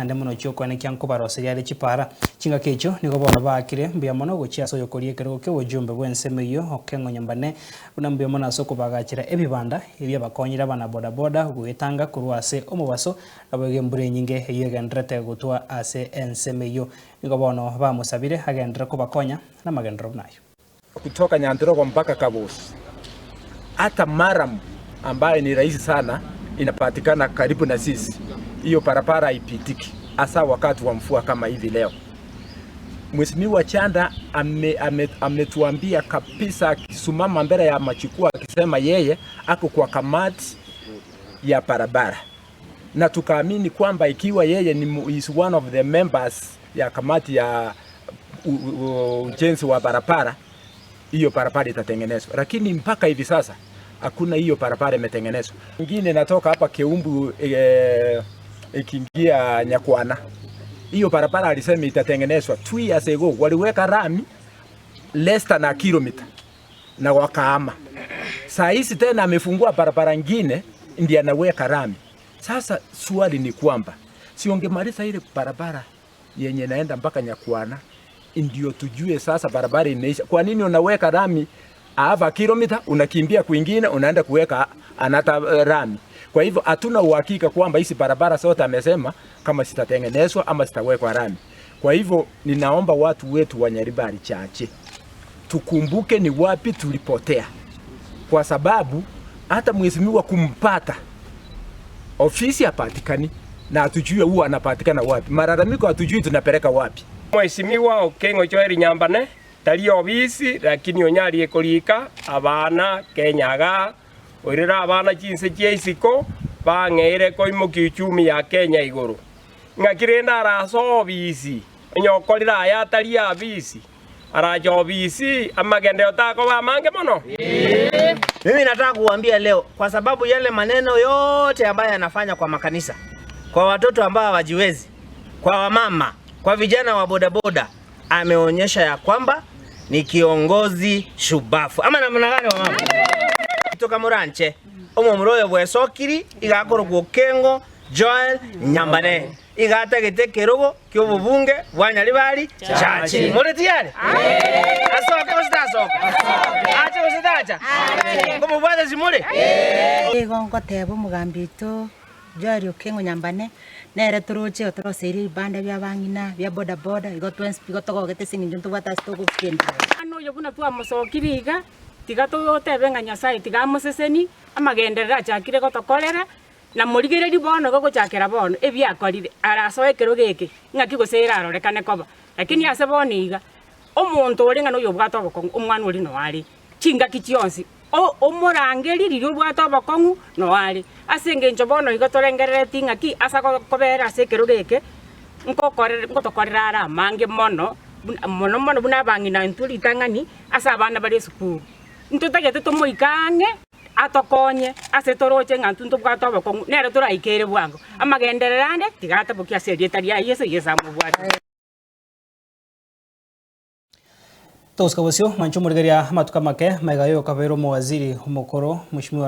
ande muno chiokwane kyanko baroseriare chipara chinga kecho nigo bono bakire mbia mono gochia soyo korie kero ke bojumbe bwenseme iyo okengo nyambane una mbia mono asoko bagachira ebibanda ebya bakonyira bana boda boda gwetanga kurwase omubaso abage mbure nyinge yegendrete gutwa ase enseme iyo nigo bono bamusabire agendra kubakonya na magendro nayo kutoka Nyandirogo mpaka Kabusi. Hata Maram ambaye ni rahisi sana inapatikana karibu na sisi. Hiyo barabara haipitiki hasa wakati wa mvua kama hivi leo. Mheshimiwa Chanda ametuambia kabisa akisimama mbele ya machukua akisema yeye ako kwa kamati ya barabara. Na tukaamini kwamba ikiwa yeye is one of the members ya kamati ya ujenzi wa barabara, hiyo barabara itatengenezwa. Lakini mpaka hivi sasa hakuna hiyo barabara imetengenezwa. Nyingine natoka hapa Keumbu ikiingia Nyakwana. Hiyo barabara alisema itatengenezwa 2 years ago. Waliweka rami less than a kilometer na wakaama. Saa hizi tena amefungua barabara nyingine ndiye anaweka rami. Sasa swali ni kwamba siongemaliza ile barabara yenye naenda mpaka Nyakwana ndio tujue sasa barabara imeisha. Kwa nini unaweka rami half kilomita unakimbia kwingine unaenda kuweka anata rami? Kwa hivyo hatuna uhakika kwamba hizi barabara zote amesema kama zitatengenezwa ama zitawekwa rami. Kwa hivyo ninaomba watu wetu wa Nyaribari chache tukumbuke ni wapi tulipotea, kwa sababu hata mheshimiwa kumpata ofisi hapatikani na hatujui huwa anapatikana wapi. Malalamiko hatujui tunapeleka wapi. Mheshimiwa Okengo Joel Nyambane tali obisi lakini onyari ekolika abana Kenyaga orera abana chinse chiesiko bang'eire koimoki uchumi ya Kenya iguru ng'akirenda araso obisi onyokorira aya tali abisi arajo obisi amagende otako bamange mono. Mimi nataka kuambia leo kwa sababu yale maneno yote ambayo yanafanya kwa makanisa, kwa watoto ambao hawajiwezi, kwa wamama, kwa vijana wa bodaboda, ameonyesha ya kwamba ni kiongozi shubafu. Ama namna gani wa mama? Kutoka Muranche, omomroyo bwesokiri igakoro Okengo Joel Nyambane. Igategete kerogo ky'obubunge bwa Nyaribari chache. Muri tiyari? Asoka usitasoka. Acha usitacha. Ngomo bwaza zimuri? Gongo tebo mugambito Joel Okengo Nyambane nere turoche otoroseri banda bya bangina bya boda boda igotogogete singinjo ntubata stoko kenda ano yobuna twa musokiriga tigato tebenga Nyasaye tigamuseseni amagenderera chakire gotokorera na murigere ribono gogochakera bono ebyakorire arasoekero geke ngaki gosera arorekane koba lakini ase boniga omuntu orenga no yobwato bokongo omwana ori no ari chinga kichionsi omorangeri ririo bwato bokongu no ari asenge njobono igotorengerere tingaki asa kobera ase kero geke ngotokorera ara mange mono buna bangina ntuli tangani asa abana bari sukuru ntutagete tomoikange atokonye ase toroche ngantu ntubwato bokongu nere turaikere bwango amagendererande tigata bokia serieta ria yeso yesamu bwati Toskabosio mancho murigeria matuka make maigayo kabero mwaziri umukoro mheshimiwa